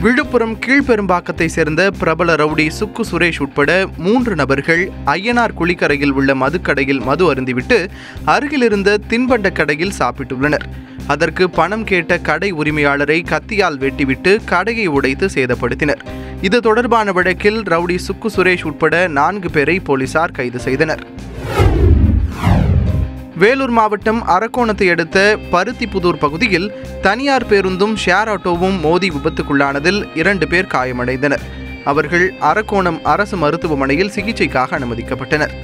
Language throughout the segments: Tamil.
விழுப்புரம் கீழ்பெரும்பாக்கத்தை சேர்ந்த பிரபல ரவுடி சுக்கு சுரேஷ் உட்பட 3 நபர்கள் ஐயனார் குளிக்கரையில் உள்ள மதுக்கடையில் மது அருந்திவிட்டு அருகிலிருந்த தின்பண்ட கடையில் சாப்பிட்டுள்ளனர். அதற்கு பணம் கேட்ட கடை உரிமையாளரை கத்தியால் வெட்டிவிட்டு கடையை உடைத்து சேதப்படுத்தினர். இது தொடர்பான வழக்கில் ரவுடி சுக்கு சுரேஷ் உட்பட 4 பேரை போலீசார் கைது செய்தனர். வேலூர் மாவட்டம் அரக்கோணத்தை அடுத்த பருத்திப்புதூர் பகுதியில் தனியார் பேருந்தும் ஷேர் ஆட்டோவும் மோதி விபத்துக்குள்ளானதில் 2 பேர் காயமடைந்தனர். அவர்கள் அரக்கோணம் அரசு மருத்துவமனையில் சிகிச்சைக்காக அனுமதிக்கப்பட்டனர்.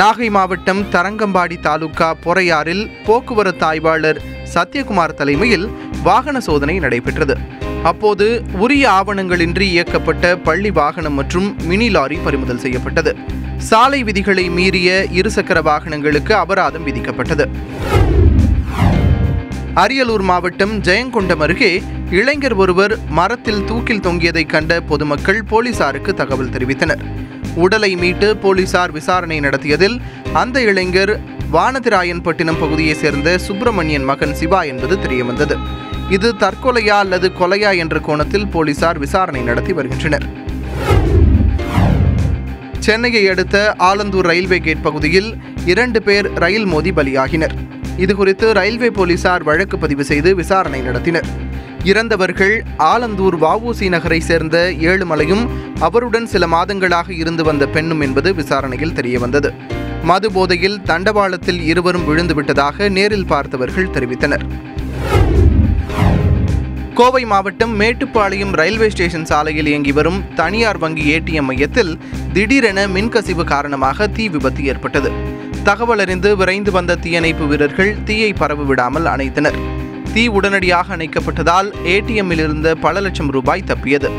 நாகை மாவட்டம் தரங்கம்பாடி தாலுகா பொறையாறில் போக்குவரத்து ஆய்வாளர் சத்யகுமார் தலைமையில் வாகன சோதனை நடைபெற்றது. அப்போது உரிய ஆவணங்களின்றி இயக்கப்பட்ட பள்ளி வாகனம் மற்றும் மினி லாரி பறிமுதல் செய்யப்பட்டது. சாலை விதிகளை மீறிய இருசக்கர வாகனங்களுக்கு அபராதம் விதிக்கப்பட்டது. அரியலூர் மாவட்டம் ஜெயங்கொண்டம் அருகே இளைஞர் ஒருவர் மரத்தில் தூக்கில் தொங்கியதை கண்ட பொதுமக்கள் போலீசாருக்கு தகவல் தெரிவித்தனர். உடலை மீட்டு போலீசார் விசாரணை நடத்தியதில் அந்த இளைஞர் வானதிராயன்பட்டினம் பகுதியைச் சேர்ந்த சுப்பிரமணியன் மகன் சிவா என்பது தெரியவந்தது. இது தற்கொலையா அல்லது கொலையா என்ற கோணத்தில் போலீசார் விசாரணை நடத்தி வருகின்றனர். சென்னையை அடுத்த ஆலந்தூர் ரயில்வே கேட் பகுதியில் 2 பேர் ரயில் மோதி பலியாகினர். இதுகுறித்து ரயில்வே போலீசார் வழக்கு பதிவு செய்து விசாரணை நடத்தினர். இறந்தவர்கள் ஆலந்தூர் வஉசி நகரை சேர்ந்த ஏழுமலையும் அவருடன் சில மாதங்களாக இருந்து வந்த பெண்ணும் என்பது விசாரணையில் தெரியவந்தது. மது போதையில் தண்டவாளத்தில் இருவரும் விழுந்துவிட்டதாக நேரில் பார்த்தவர்கள் தெரிவித்தனர். கோவை மாவட்டம் மேட்டுப்பாளையம் ரயில்வே ஸ்டேஷன் சாலையில் இயங்கி வரும் தனியார் வங்கி ஏடிஎம் மையத்தில் திடீரென மின்கசிவு காரணமாக தீ விபத்து ஏற்பட்டது. தகவல் அறிந்து விரைந்து வந்த தீயணைப்பு வீரர்கள் தீயை பரவ விடாமல் அணைத்தனர். தீ உடனடியாக அணைக்கப்பட்டதால் ஏடிஎம்மில் இருந்த பல லட்சம் ரூபாய் தப்பியது.